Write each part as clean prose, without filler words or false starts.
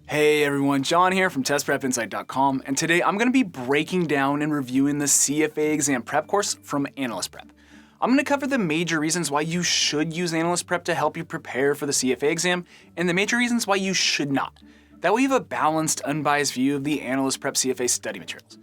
Hey everyone, John here from TestPrepInsight.com, and today I'm going to be breaking down and reviewing the CFA exam prep course from AnalystPrep. I'm going to cover the major reasons why you should use AnalystPrep to help you prepare for the CFA exam, and the major reasons why you should not. That way you have a balanced, unbiased view of the AnalystPrep CFA study materials.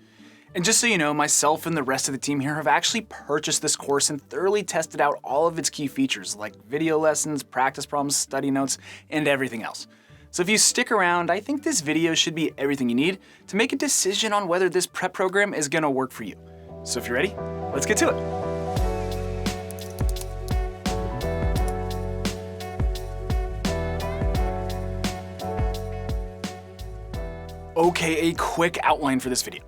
And just so you know, myself and the rest of the team here have actually purchased this course and thoroughly tested out all of its key features like video lessons, practice problems, study notes, and everything else. So if you stick around, I think this video should be everything you need to make a decision on whether this prep program is going to work for you. So if you're ready, let's get to it. Okay, a quick outline for this video.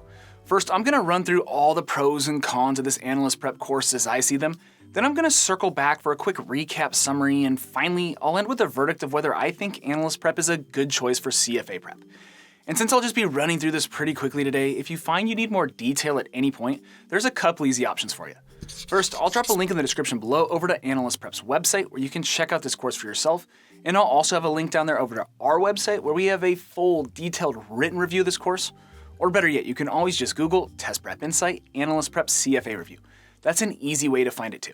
First, I'm going to run through all the pros and cons of this AnalystPrep course as I see them. Then I'm going to circle back for a quick recap summary, and finally, I'll end with a verdict of whether I think AnalystPrep is a good choice for CFA prep. And since I'll just be running through this pretty quickly today, if you find you need more detail at any point, there's a couple easy options for you. First, I'll drop a link in the description below over to AnalystPrep's website where you can check out this course for yourself, and I'll also have a link down there over to our website where we have a full, detailed written review of this course. Or better yet, you can always just Google Test Prep Insight AnalystPrep CFA Review. That's an easy way to find it too.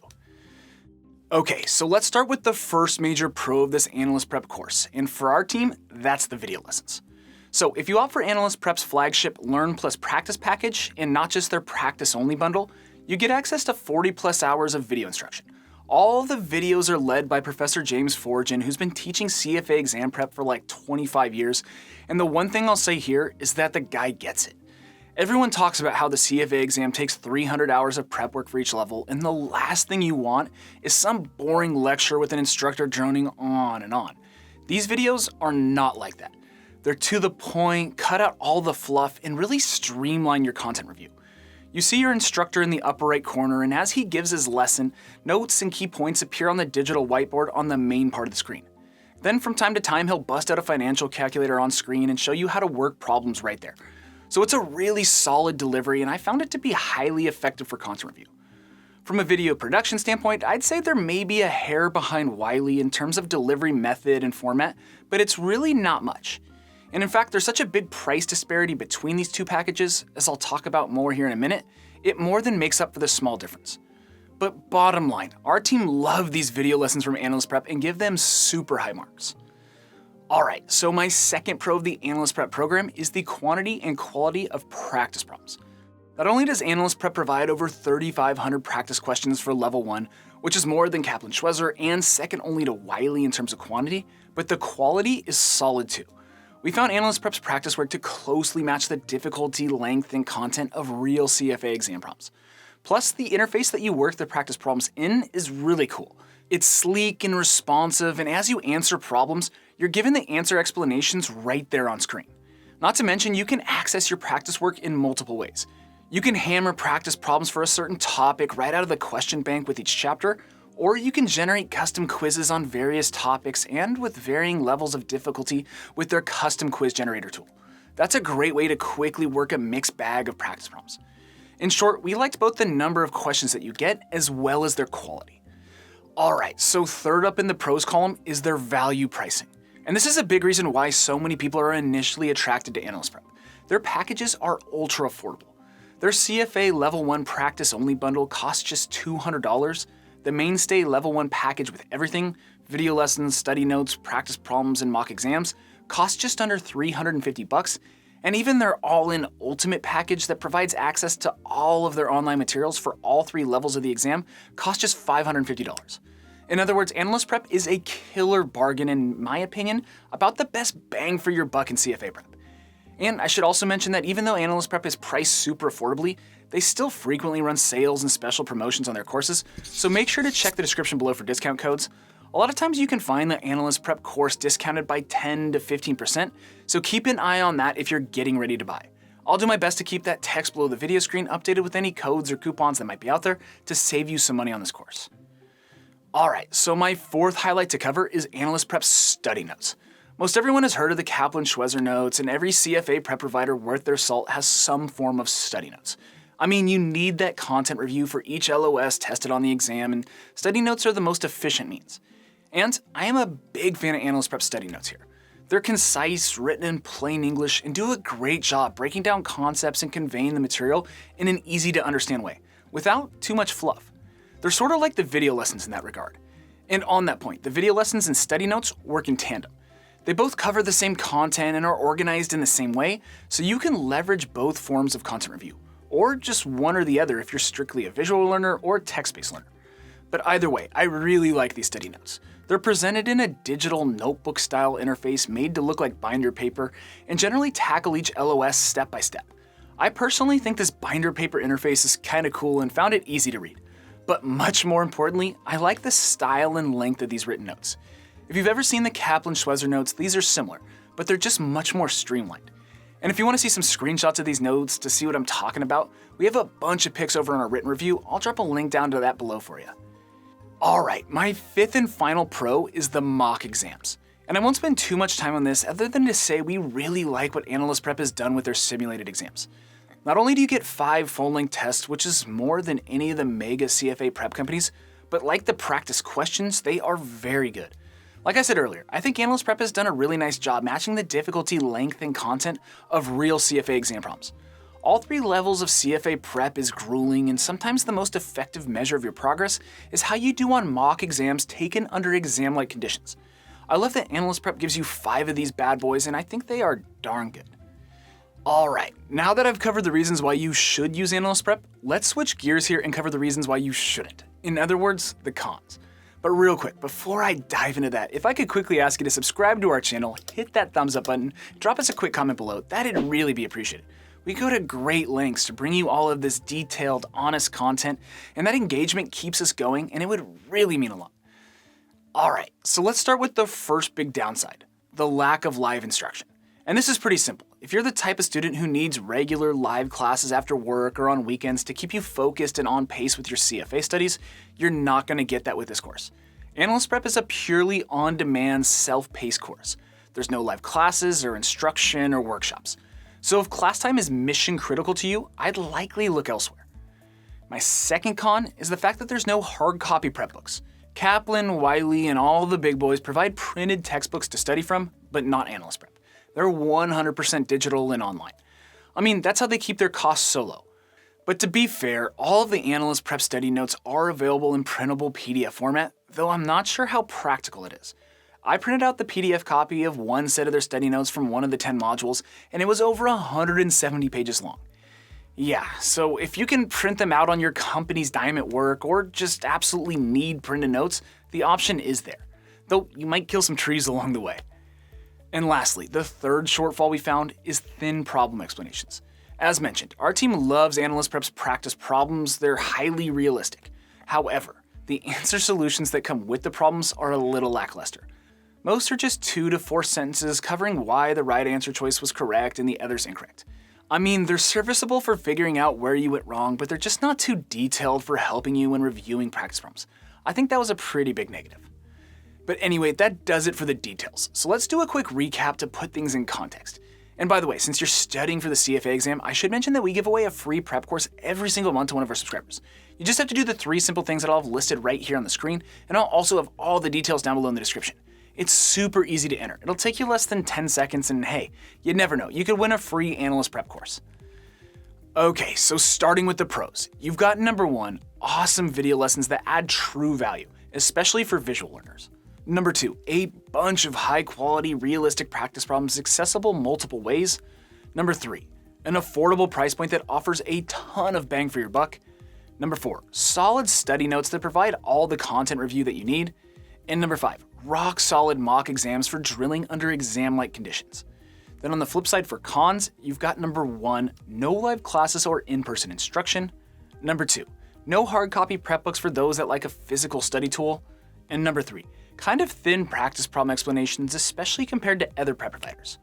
Okay, so let's start with the first major pro of this AnalystPrep course, and for our team, that's the video lessons. So if you opt for AnalystPrep's flagship Learn Plus Practice package, and not just their Practice Only bundle, you get access to 40+ hours of video instruction. All the videos are led by Professor James Forgen, who's been teaching CFA exam prep for like 25 years, and the one thing I'll say here is that the guy gets it. Everyone talks about how the CFA exam takes 300 hours of prep work for each level, and the last thing you want is some boring lecture with an instructor droning on and on. These videos are not like that. They're to the point, cut out all the fluff, and really streamline your content review. You see your instructor in the upper right corner, and as he gives his lesson, notes and key points appear on the digital whiteboard on the main part of the screen. Then from time to time, he'll bust out a financial calculator on screen and show you how to work problems right there. So it's a really solid delivery, and I found it to be highly effective for content review. From a video production standpoint, I'd say there may be a hair behind Wiley in terms of delivery method and format, but it's really not much. And in fact, there's such a big price disparity between these two packages, as I'll talk about more here in a minute, it more than makes up for the small difference. But bottom line, our team loved these video lessons from AnalystPrep and give them super high marks. Alright, so my second pro of the AnalystPrep program is the quantity and quality of practice problems. Not only does AnalystPrep provide over 3,500 practice questions for level 1, which is more than Kaplan-Schwezer and second only to Wiley in terms of quantity, but the quality is solid too. We found AnalystPrep's practice work to closely match the difficulty, length, and content of real CFA exam problems. Plus, the interface that you work the practice problems in is really cool. It's sleek and responsive, and as you answer problems, you're given the answer explanations right there on screen. Not to mention, you can access your practice work in multiple ways. You can hammer practice problems for a certain topic right out of the question bank with each chapter, or you can generate custom quizzes on various topics and with varying levels of difficulty with their custom quiz generator tool. That's a great way to quickly work a mixed bag of practice problems. In short, we liked both the number of questions that you get as well as their quality. Alright, so third up in the pros column is their value pricing. And this is a big reason why so many people are initially attracted to AnalystPrep. Their packages are ultra affordable. Their CFA Level 1 Practice Only bundle costs just $200. The mainstay Level 1 package with everything, video lessons, study notes, practice problems, and mock exams, costs just under $350. And even their all-in Ultimate package that provides access to all of their online materials for all 3 levels of the exam costs just $550. In other words, AnalystPrep is a killer bargain, in my opinion, about the best bang for your buck in CFA prep. And I should also mention that even though AnalystPrep is priced super affordably, they still frequently run sales and special promotions on their courses, so make sure to check the description below for discount codes. A lot of times you can find the AnalystPrep course discounted by 10 to 15%, so keep an eye on that if you're getting ready to buy. I'll do my best to keep that text below the video screen updated with any codes or coupons that might be out there to save you some money on this course. Alright, so my fourth highlight to cover is AnalystPrep's study notes. Most everyone has heard of the Kaplan-Schwezer notes, and every CFA prep provider worth their salt has some form of study notes. I mean, you need that content review for each LOS tested on the exam, and study notes are the most efficient means. And I am a big fan of AnalystPrep study notes here. They're concise, written in plain English, and do a great job breaking down concepts and conveying the material in an easy to understand way, without too much fluff. They're sort of like the video lessons in that regard. And on that point, the video lessons and study notes work in tandem. They both cover the same content and are organized in the same way, so you can leverage both forms of content review, or just one or the other if you're strictly a visual learner or text-based learner. But either way, I really like these study notes. They're presented in a digital notebook-style interface made to look like binder paper and generally tackle each LOS step by step. I personally think this binder paper interface is kinda cool and found it easy to read. But much more importantly, I like the style and length of these written notes. If you've ever seen the Kaplan-Schweitzer notes, these are similar, but they're just much more streamlined. And if you want to see some screenshots of these notes to see what I'm talking about, we have a bunch of pics over on our written review. I'll drop a link down to that below for you. Alright, my fifth and final pro is the mock exams. And I won't spend too much time on this other than to say we really like what AnalystPrep has done with their simulated exams. Not only do you get 5 full-length tests, which is more than any of the mega CFA prep companies, but like the practice questions, they are very good. Like I said earlier, I think AnalystPrep has done a really nice job matching the difficulty, length, and content of real CFA exam problems. All 3 levels of CFA prep is grueling, and sometimes the most effective measure of your progress is how you do on mock exams taken under exam-like conditions. I love that AnalystPrep gives you 5 of these bad boys, and I think they are darn good. Alright, now that I've covered the reasons why you should use AnalystPrep, let's switch gears here and cover the reasons why you shouldn't. In other words, the cons. But real quick, before I dive into that, if I could quickly ask you to subscribe to our channel, hit that thumbs up button, drop us a quick comment below, that'd really be appreciated. We go to great lengths to bring you all of this detailed, honest content, and that engagement keeps us going, and it would really mean a lot. Alright, so let's start with the first big downside, the lack of live instruction. And this is pretty simple. If you're the type of student who needs regular live classes after work or on weekends to keep you focused and on pace with your CFA studies, you're not going to get that with this course. AnalystPrep is a purely on-demand, self-paced course. There's no live classes or instruction or workshops. So if class time is mission critical to you, I'd likely look elsewhere. My second con is the fact that there's no hard copy prep books. Kaplan, Wiley, and all the big boys provide printed textbooks to study from, but not AnalystPrep. They're 100% digital and online. I mean, that's how they keep their costs so low. But to be fair, all of the AnalystPrep study notes are available in printable PDF format, though I'm not sure how practical it is. I printed out the PDF copy of one set of their study notes from one of the 10 modules, and it was over 170 pages long. Yeah, so if you can print them out on your company's dime at work or just absolutely need printed notes, the option is there, though you might kill some trees along the way. And lastly, the third shortfall we found is thin problem explanations. As mentioned, our team loves AnalystPrep's practice problems. They're highly realistic. However, the answer solutions that come with the problems are a little lackluster. Most are just 2 to 4 sentences covering why the right answer choice was correct and the other's incorrect. I mean, they're serviceable for figuring out where you went wrong, but they're just not too detailed for helping you when reviewing practice problems. I think that was a pretty big negative. But anyway, that does it for the details. So let's do a quick recap to put things in context. And by the way, since you're studying for the CFA exam, I should mention that we give away a free prep course every single month to one of our subscribers. You just have to do the 3 simple things that I'll have listed right here on the screen, and I'll also have all the details down below in the description. It's super easy to enter. It'll take you less than 10 seconds, and hey, you never know, you could win a free AnalystPrep course. Okay, so starting with the pros. You've got number 1, awesome video lessons that add true value, especially for visual learners. Number 2, a bunch of high-quality, realistic practice problems accessible multiple ways. Number 3, an affordable price point that offers a ton of bang for your buck. Number 4, solid study notes that provide all the content review that you need. And number 5, rock-solid mock exams for drilling under exam-like conditions. Then on the flip side for cons, you've got number 1, no live classes or in-person instruction. Number 2, no hard copy prep books for those that like a physical study tool. And number 3, kind of thin practice problem explanations, especially compared to other prep providers.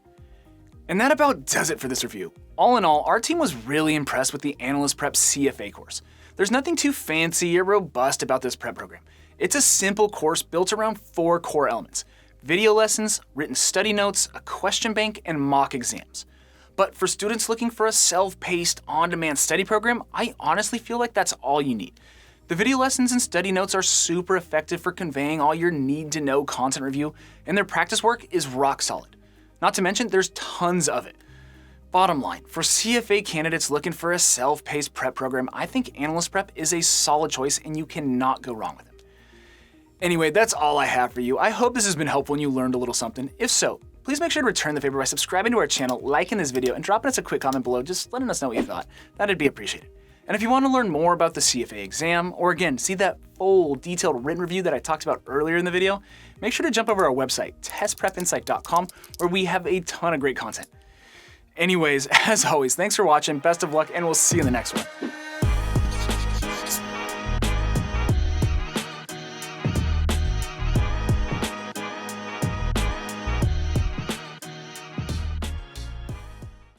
And that about does it for this review. All in all, our team was really impressed with the AnalystPrep CFA course. There's nothing too fancy or robust about this prep program. It's a simple course built around 4 core elements: video lessons, written study notes, a question bank, and mock exams. But for students looking for a self-paced, on-demand study program, I honestly feel like that's all you need. The video lessons and study notes are super effective for conveying all your need-to-know content review, and their practice work is rock solid. Not to mention, there's tons of it. Bottom line, for CFA candidates looking for a self-paced prep program, I think AnalystPrep is a solid choice and you cannot go wrong with it. Anyway, that's all I have for you. I hope this has been helpful and you learned a little something. If so, please make sure to return the favor by subscribing to our channel, liking this video, and dropping us a quick comment below just letting us know what you thought. That'd be appreciated. And if you want to learn more about the CFA exam, or again, see that full detailed written review that I talked about earlier in the video, make sure to jump over our website, testprepinsight.com, where we have a ton of great content. Anyways, as always, thanks for watching, best of luck, and we'll see you in the next one.